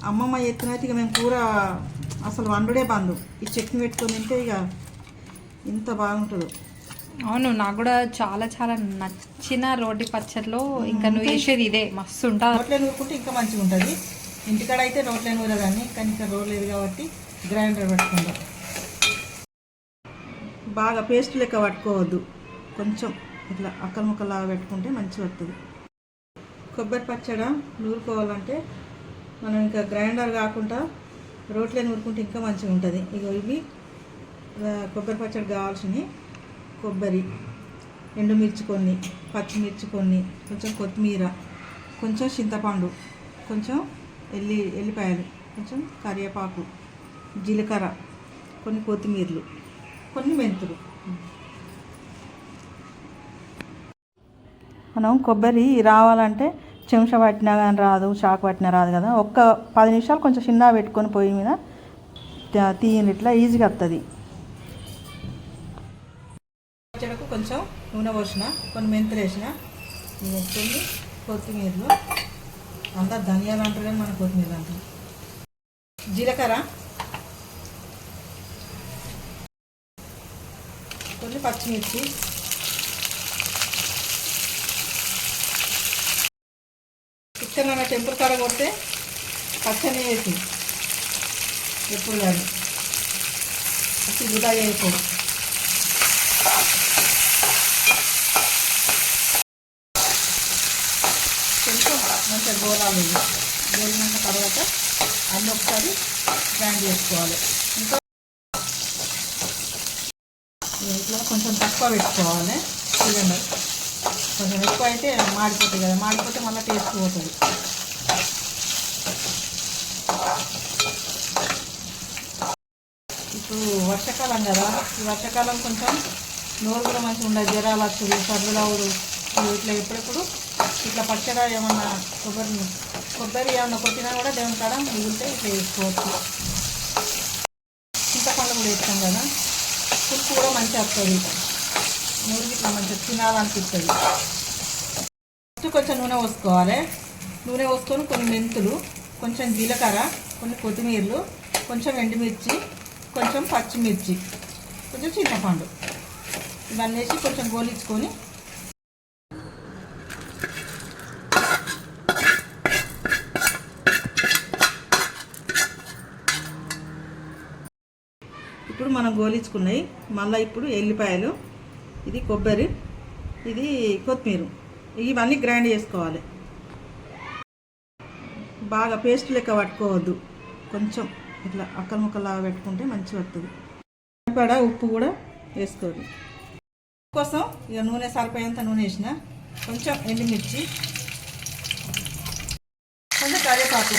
అమ్మమ్మ ఎత్తునైతే ఇక మేము కూర అసలు వండుడే బందు. ఈ చట్నీ పెట్టుకొని తింటే ఇక ఇంత బాగుంటుందో. అవును, నాకు కూడా చాలా చాలా నచ్చిన రోటి పచ్చడిలో ఇంకా నువ్వు వేసేది ఇదే మస్తు ఉంటుంది. రోట్లో నూరుకుంటే ఇంకా మంచిగా ఉంటుంది. ఇంటికాడ అయితే రోట్లో నూరదాన్ని, కానీ ఇంకా రోడ్ లేదు కాబట్టి గ్రైండర్ పెట్టుకుంటాం. బాగా పేస్ట్ లెక్క పట్టుకోవద్దు, కొంచెం ఇట్లా అక్కల ముక్కలాగా పెట్టుకుంటే మంచిగా వస్తుంది. కొబ్బరి పచ్చడి నూరుకోవాలంటే మనం ఇంకా గ్రైండర్ కాకుండా రోట్లో నూరుకుంటే ఇంకా మంచిగా ఉంటుంది. ఇవి కొబ్బరి పచ్చడి కావాల్సినవి: కొబ్బరి, ఎండుమిర్చి కొన్ని, పచ్చిమిర్చి కొన్ని, కొంచెం కొత్తిమీర, కొంచెం చింతపండు, కొంచెం ఎల్లిపాయలు, కొంచెం కరివేపాకు, జీలకర్ర, కొన్ని కొత్తిమీరలు, కొన్ని మెంతులు. మనం కొబ్బరి రావాలంటే చెంచా పట్టినా కానీ రాదు, చాకు పట్టినా రాదు కదా. ఒక్క 10 నిమిషాలు కొంచెం చిన్నగా పెట్టుకొని పొయ్యి మీద తీయండి, ఇట్లా ఈజీగా వస్తుంది. పచ్చడికి కొంచెం నూనె పోసిన, కొన్ని మెంతులు వేసిన, కొన్ని కొత్తిమీరలు, అంతా ధనియాలు అంటారు కానీ మన కొత్తిమీర అంటారు, జీలకర్ర, కొన్ని పచ్చిమిర్చి, చికెన్ అన్న టెంపుల్ కాడ కొడితే పచ్చని వేసి ఎప్పుడు కానీ అతి వృధా చేయకూడదు. కొంచెం మంచిగా గోలాలి. గోలినాక తర్వాత అన్నీ ఒకసారి గ్రైండ్ చేసుకోవాలి. ఇంకా ఇట్లా కొంచెం తక్కువ పెట్టుకోవాలి సిలిండర్. కొంచెం ఎక్కువ అయితే మాడిపోతుంది కదా, మాడిపోతే మళ్ళీ టేస్ట్ పోతుంది. ఇప్పుడు వర్షాకాలం కదా, ఈ వర్షాకాలం కొంచెం నోరు కూడా మంచిగా ఉండదు, జ్వరాలు వస్తుంది, సర్దులవుడు. ఇట్లా ఎప్పుడెప్పుడు ఇట్లా పచ్చడి ఏమన్నా కొబ్బరి ఏమన్నా కొట్టినా కూడా దేవుని కాడ మిగిలితే ఇట్లా వేసుకోవచ్చు. చింతపండు కూడా వేస్తాం కదా, పులుపు కూడా మంచిగా వస్తుంది, నూరుకి ఇట్లా మంచిగా తినాలనిపిస్తుంది. ఫస్ట్ కొంచెం నూనె పోసుకోవాలి. నూనె పోసుకొని కొన్ని మెంతులు, కొంచెం జీలకర్ర, కొన్ని కొత్తిమీరలు, కొంచెం ఎండుమిర్చి, కొంచెం పచ్చిమిర్చి, కొంచెం చింతపండు, ఇవన్నీ వేసి కొంచెం గోలించుకొని ఇప్పుడు మనం గోలించుకున్నాయి. మళ్ళీ ఇప్పుడు ఎల్లిపాయలు, ఇది కొబ్బరి, ఇది కొత్తిమీర, ఇవన్నీ గ్రైండ్ చేసుకోవాలి. బాగా పేస్ట్ లెక్క పట్టుకోవద్దు, కొంచెం ఇట్లా అక్కల ముక్కలాగా పెట్టుకుంటే మంచిగా వస్తుంది. సరిపడా ఉప్పు కూడా వేసుకోవాలి. కోసం ఇక నూనె సరిపోయేంత నూనె వేసిన, కొంచెం ఎండుమిర్చి, కొంచెం కరివేపాకు,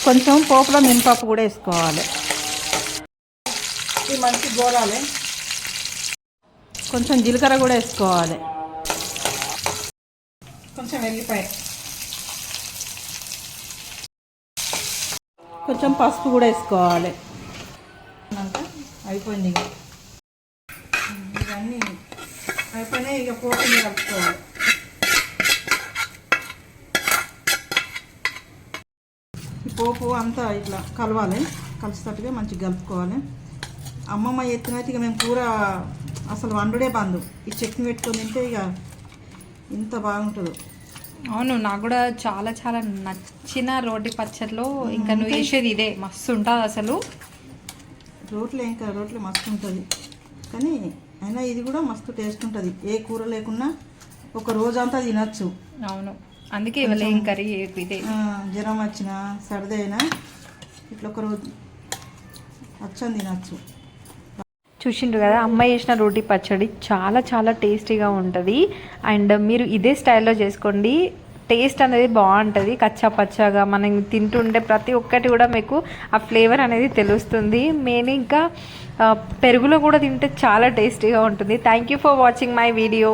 కొంచెం పోపులో మినపప్పు కూడా వేసుకోవాలి. ఇది మంచి గోలాలి. కొంచెం జీలకర్ర కూడా వేసుకోవాలి, కొంచెం ఎల్లిపాయ, కొంచెం పసుపు కూడా వేసుకోవాలి. అయిపోయింది, ఇవన్నీ అయిపోయినాయి. ఇక పోపు కలుపుకోవాలి. ఈ పోపు అంతా ఇట్లా కలవాలి, కలిసేటట్టుగా మంచిగా కలుపుకోవాలి. అమ్మమ్మ ఎత్తునైతే ఇక మేము కూర అసలు వండుడే బందు. ఈ చట్నీ పెట్టుకొని తింటే ఇక ఇంత బాగుంటుందో. అవును, నాకు కూడా చాలా చాలా నచ్చిన రోటి పచ్చడిలో ఇంకా నువ్వు వేసేది ఇదే మస్తు ఉంటుంది. అసలు రోట్లో మస్తు ఉంటుంది, కానీ అయినా ఇది కూడా మస్తు టేస్ట్ ఉంటుంది. ఏ కూర లేకున్నా ఒక రోజంతా తినచ్చు. అవును, అందుకే ఇవ్వలే కర్రీ ఇదే. జ్వరం వచ్చినా సర్ది అయినా ఇట్లా ఒక రోజు అచ్చని తినచ్చు. చూసిండ్రు కదా, అమ్మ చేసిన రోటి పచ్చడి చాలా చాలా టేస్టీగా ఉంటుంది. అండ్ మీరు ఇదే స్టైల్లో చేసుకోండి, టేస్ట్ అనేది బాగుంటుంది. కచ్చా పచ్చాగా మనం తింటుంటే ప్రతి ఒక్కటి కూడా మీకు ఆ ఫ్లేవర్ అనేది తెలుస్తుంది. మెయిన్ ఇంకా పెరుగులో కూడా తింటే చాలా టేస్టీగా ఉంటుంది. Thank you for watching my video.